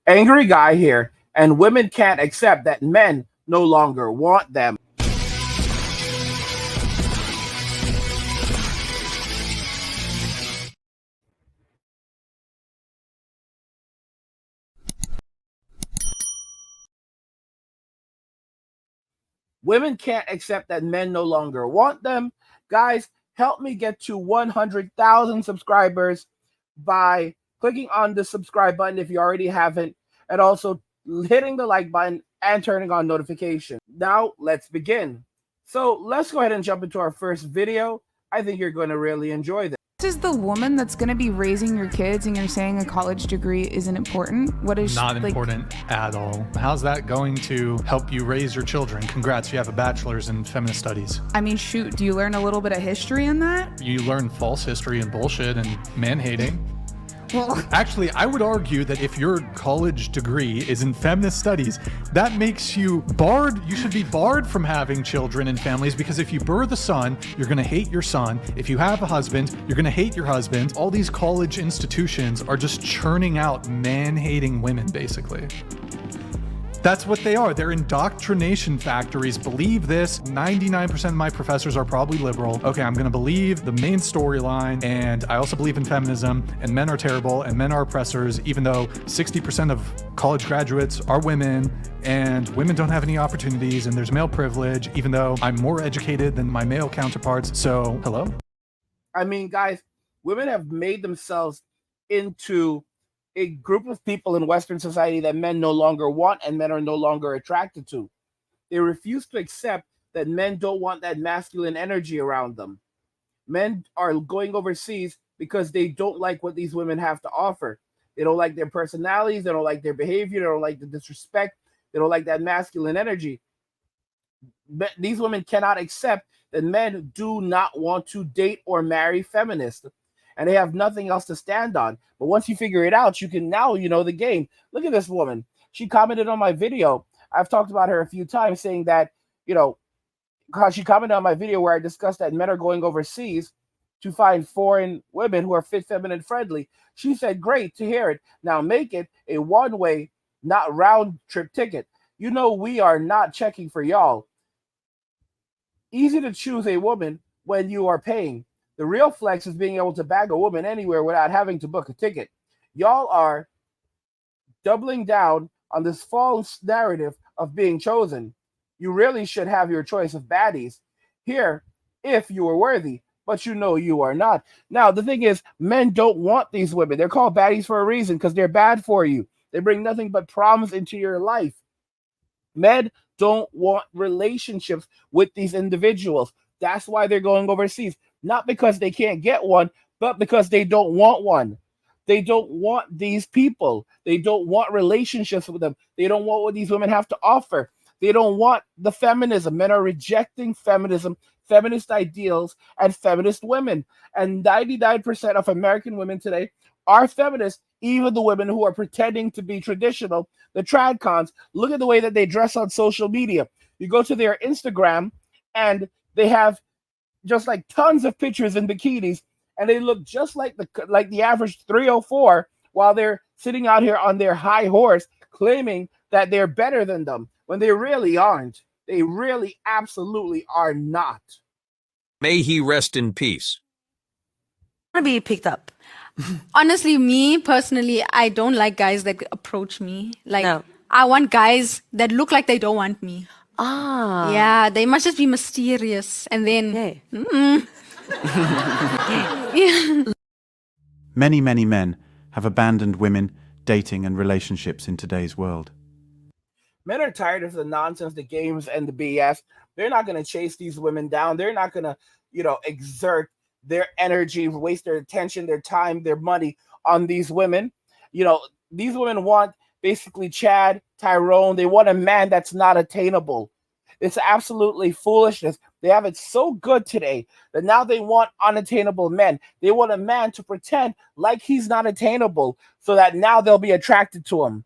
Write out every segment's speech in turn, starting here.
Angry guy here, and women can't accept that men no longer want them. Women can't accept that men no longer want them. Guys, help me get to 100,000 subscribers by clicking on the subscribe button if you already haven't, and also hitting the like button and turning on notifications. Now, let's begin. So let's go ahead and jump into our first video. I think you're going to really enjoy this. This is the woman that's going to be raising your kids and you're saying a college degree isn't important? What is not important at all? How's that going to help you raise your children? Congrats, you have a bachelor's in feminist studies. I mean, shoot, do you learn a little bit of history in that? You learn false history and bullshit and man-hating. Well, actually, I would argue that if your college degree is in feminist studies, that makes you barred. You should be barred from having children and families, because if you birth a son, you're going to hate your son. If you have a husband, you're going to hate your husband. All these college institutions are just churning out man-hating women, basically. That's what they are. They're indoctrination factories. Believe this. 99% of my professors are probably liberal. Okay, I'm going to believe the main storyline, and I also believe in feminism, and men are terrible, and men are oppressors, even though 60% of college graduates are women, and women don't have any opportunities, and there's male privilege, even though I'm more educated than my male counterparts. So, hello? I mean, guys, women have made themselves into a group of people in Western society that men no longer want and men are no longer attracted to. They refuse to accept that men don't want that masculine energy around them. Men are going overseas because they don't like what these women have to offer. They don't like their personalities. They don't like their behavior. They don't like the disrespect. They don't like that masculine energy. But these women cannot accept that men do not want to date or marry feminists, and they have nothing else to stand on. But once you figure it out, you can now, you know the game. Look at this woman. She commented on my video. I've talked about her a few times, saying that, you know, she commented on my video where I discussed that men are going overseas to find foreign women who are fit, feminine, friendly. She said, great to hear it. Now make it a one-way, not round-trip ticket. You know we are not checking for y'all. Easy to choose a woman when you are paying. The real flex is being able to bag a woman anywhere without having to book a ticket. Y'all are doubling down on this false narrative of being chosen. You really should have your choice of baddies here if you were worthy, but you know you are not. Now, the thing is, men don't want these women. They're called baddies for a reason, because they're bad for you. They bring nothing but problems into your life. Men don't want relationships with these individuals. That's why they're going overseas. Not because they can't get one, but because they don't want one. They don't want these people. They don't want relationships with them. They don't want what these women have to offer. They don't want the feminism. Men are rejecting feminism, feminist ideals, and feminist women. And 99% of American women today are feminists, even the women who are pretending to be traditional, the trad cons. Look at the way that they dress on social media. You go to their Instagram, and they have just like tons of pictures in bikinis, and they look just like the average 304, while they're sitting out here on their high horse claiming that they're better than them when they really aren't. They really absolutely are not. May he rest in peace. I want to be picked up. Honestly, me personally, I don't like guys that approach me. Like, No. I want guys that look like they don't want me. Ah. Yeah, they must just be mysterious, and then Okay. Many, many men have abandoned women, dating and relationships in today's world. Men are tired of the nonsense, the games, and the BS. They're not going to chase these women down. They're not going to, exert their energy, waste their attention, their time, their money on these women. These women want basically Chad, Tyrone. They want a man that's not attainable. It's absolutely foolishness. They have it so good today that now they want unattainable men. They want a man to pretend like he's not attainable so that now they'll be attracted to him.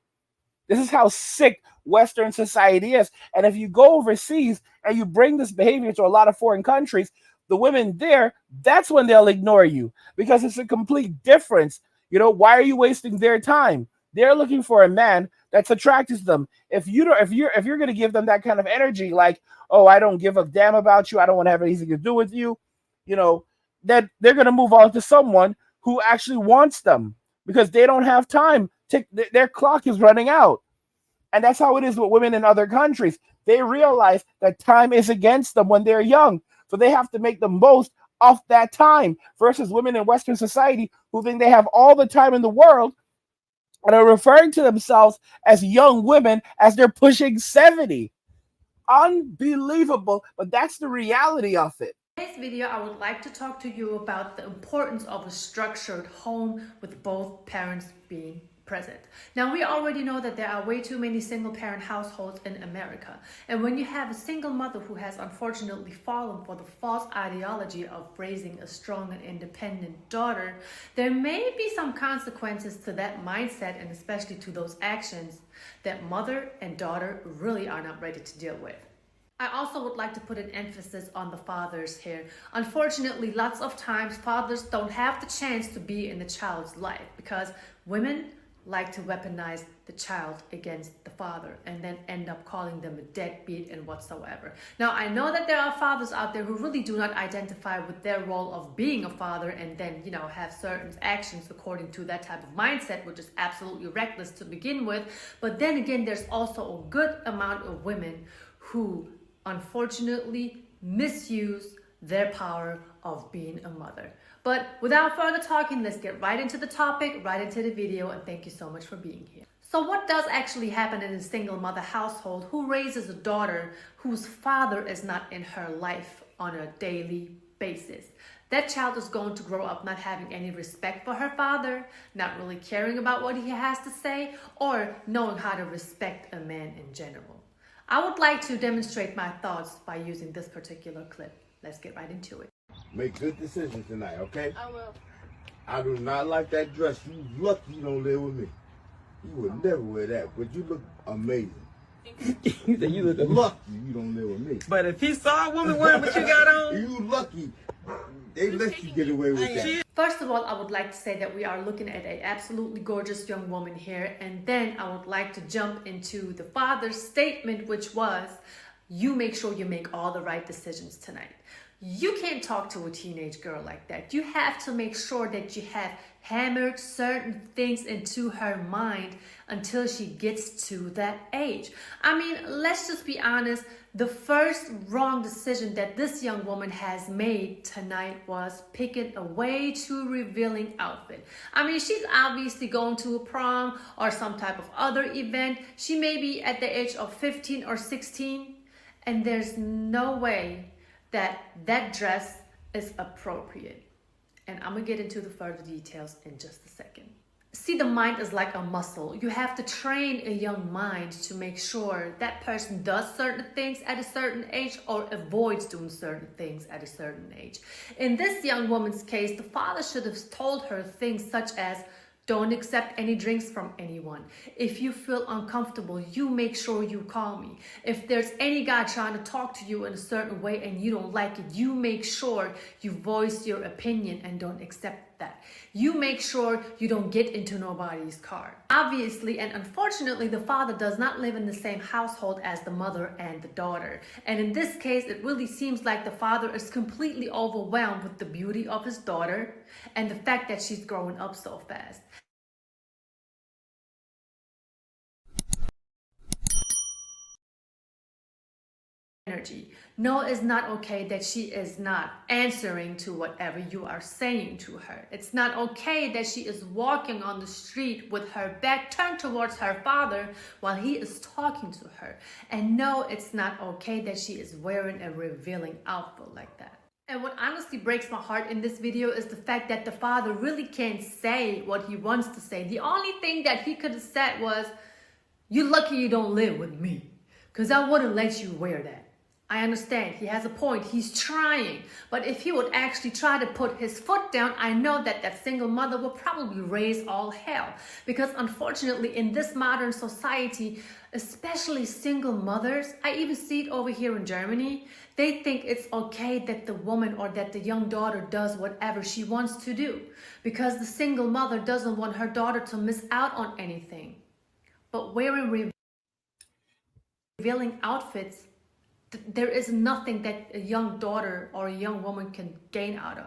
This is how sick Western society is. And if you go overseas and you bring this behavior to a lot of foreign countries, the women there, that's when they'll ignore you, because it's a complete difference. Why are you wasting their time? They're looking for a man that's attracted to them. If you're going to give them that kind of energy, like, oh, I don't give a damn about you, I don't want to have anything to do with you, you know, that they're going to move on to someone who actually wants them because they don't have time. Their clock is running out. And that's how it is with women in other countries. They realize that time is against them when they're young. So they have to make the most of that time versus women in Western society who think they have all the time in the world and are referring to themselves as young women as they're pushing 70. Unbelievable, but that's the reality of it. In today's video, I would like to talk to you about the importance of a structured home with both parents being present. Now, we already know that there are way too many single parent households in America. And when you have a single mother who has unfortunately fallen for the false ideology of raising a strong and independent daughter, there may be some consequences to that mindset and especially to those actions that mother and daughter really are not ready to deal with. I also would like to put an emphasis on the fathers here. Unfortunately, lots of times fathers don't have the chance to be in the child's life because women like to weaponize the child against the father and then end up calling them a deadbeat and whatsoever. Now, I know that there are fathers out there who really do not identify with their role of being a father and then, have certain actions according to that type of mindset, which is absolutely reckless to begin with. But then again, there's also a good amount of women who unfortunately misuse their power of being a mother. But without further talking, let's get right into the topic, right into the video, and thank you so much for being here. So what does actually happen in a single mother household who raises a daughter whose father is not in her life on a daily basis? That child is going to grow up not having any respect for her father, not really caring about what he has to say, or knowing how to respect a man in general. I would like to demonstrate my thoughts by using this particular clip. Let's get right into it. Make good decisions tonight, okay? I will. I do not like that dress. You lucky you don't live with me. You would never wear that, but you look amazing. You look lucky you don't live with me. But if he saw a woman wearing what you got on, you lucky. They let you get away with that. First of all, I would like to say that we are looking at an absolutely gorgeous young woman here. And then I would like to jump into the father's statement, which was, you make sure you make all the right decisions tonight. You can't talk to a teenage girl like that. You have to make sure that you have hammered certain things into her mind until she gets to that age. I mean, let's just be honest. The first wrong decision that this young woman has made tonight was picking a way too revealing outfit. I mean, she's obviously going to a prom or some type of other event. She may be at the age of 15 or 16, and there's no way that dress is appropriate. And I'm gonna get into the further details in just a second. See, the mind is like a muscle. You have to train a young mind to make sure that person does certain things at a certain age or avoids doing certain things at a certain age. In this young woman's case, the father should have told her things such as, don't accept any drinks from anyone. If you feel uncomfortable, you make sure you call me. If there's any guy trying to talk to you in a certain way and you don't like it, you make sure you voice your opinion and don't accept that. You make sure you don't get into nobody's car. Obviously and unfortunately, the father does not live in the same household as the mother and the daughter. And in this case, it really seems like the father is completely overwhelmed with the beauty of his daughter and the fact that she's growing up so fast. Energy. No, it's not okay that she is not answering to whatever you are saying to her. It's not okay that she is walking on the street with her back turned towards her father while he is talking to her. And no, it's not okay that she is wearing a revealing outfit like that. And what honestly breaks my heart in this video is the fact that the father really can't say what he wants to say. The only thing that he could have said was, "You're lucky you don't live with me, because I wouldn't let you wear that." I understand he has a point. He's trying. But if he would actually try to put his foot down, I know that that single mother will probably raise all hell. Because unfortunately, in this modern society, especially single mothers, I even see it over here in Germany, they think it's okay that the woman or that the young daughter does whatever she wants to do. Because the single mother doesn't want her daughter to miss out on anything. But wearing revealing outfits, there is nothing that a young daughter or a young woman can gain out of.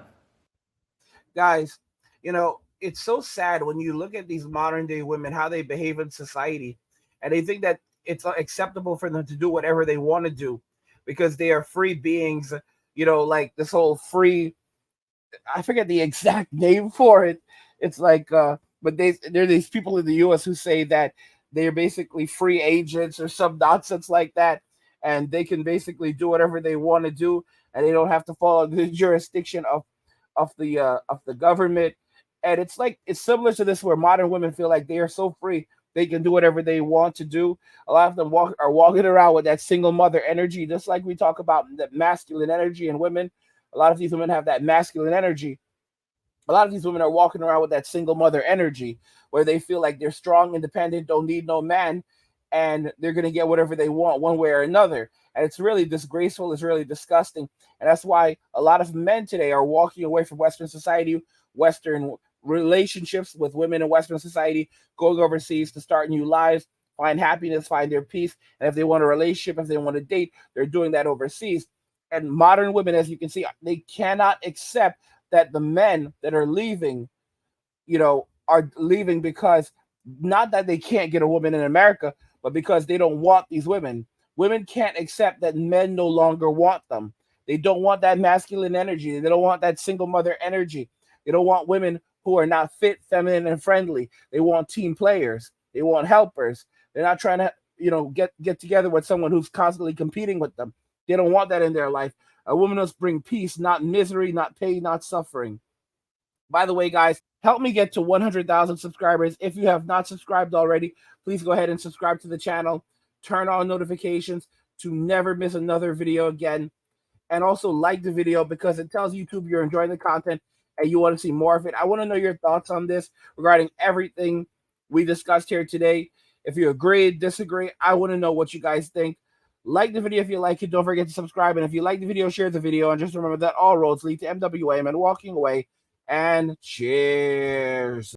Guys, you know, it's so sad when you look at these modern day women, how they behave in society, and they think that it's acceptable for them to do whatever they want to do because they are free beings, you know, like this whole free, I forget the exact name for it. It's like, but there are these people in the US who say that they're basically free agents or some nonsense like that, and they can basically do whatever they want to do, and they don't have to follow the jurisdiction of the government. And it's like it's similar to this where modern women feel like they are so free they can do whatever they want to do. A lot of them are walking around with that single mother energy, just like we talk about the masculine energy in women. A lot of these women have that masculine energy. A lot of these women are walking around with that single mother energy where they feel like they're strong, independent, don't need no man, and they're going to get whatever they want one way or another. And it's really disgraceful. It's really disgusting. And that's why a lot of men today are walking away from Western society, Western relationships with women in Western society, going overseas to start new lives, find happiness, find their peace. And if they want a relationship, if they want to date, they're doing that overseas. And modern women, as you can see, they cannot accept that the men that are leaving, you know, are leaving because not that they can't get a woman in America, but because they don't want these women. Women can't accept that men no longer want them. They don't want that masculine energy. They don't want that single mother energy. They don't want women who are not fit, feminine, and friendly. They want team players. They want helpers. They're not trying to, you know, get together with someone who's constantly competing with them. They don't want that in their life. A woman must bring peace, not misery, not pain, not suffering. By the way, guys, help me get to 100,000 subscribers. If you have not subscribed already, please go ahead and subscribe to the channel. Turn on notifications to never miss another video again. And also like the video because it tells YouTube you're enjoying the content and you want to see more of it. I want to know your thoughts on this regarding everything we discussed here today. If you agree, disagree, I want to know what you guys think. Like the video if you like it. Don't forget to subscribe. And if you like the video, share the video. And just remember that all roads lead to MWA and walking away. And cheers.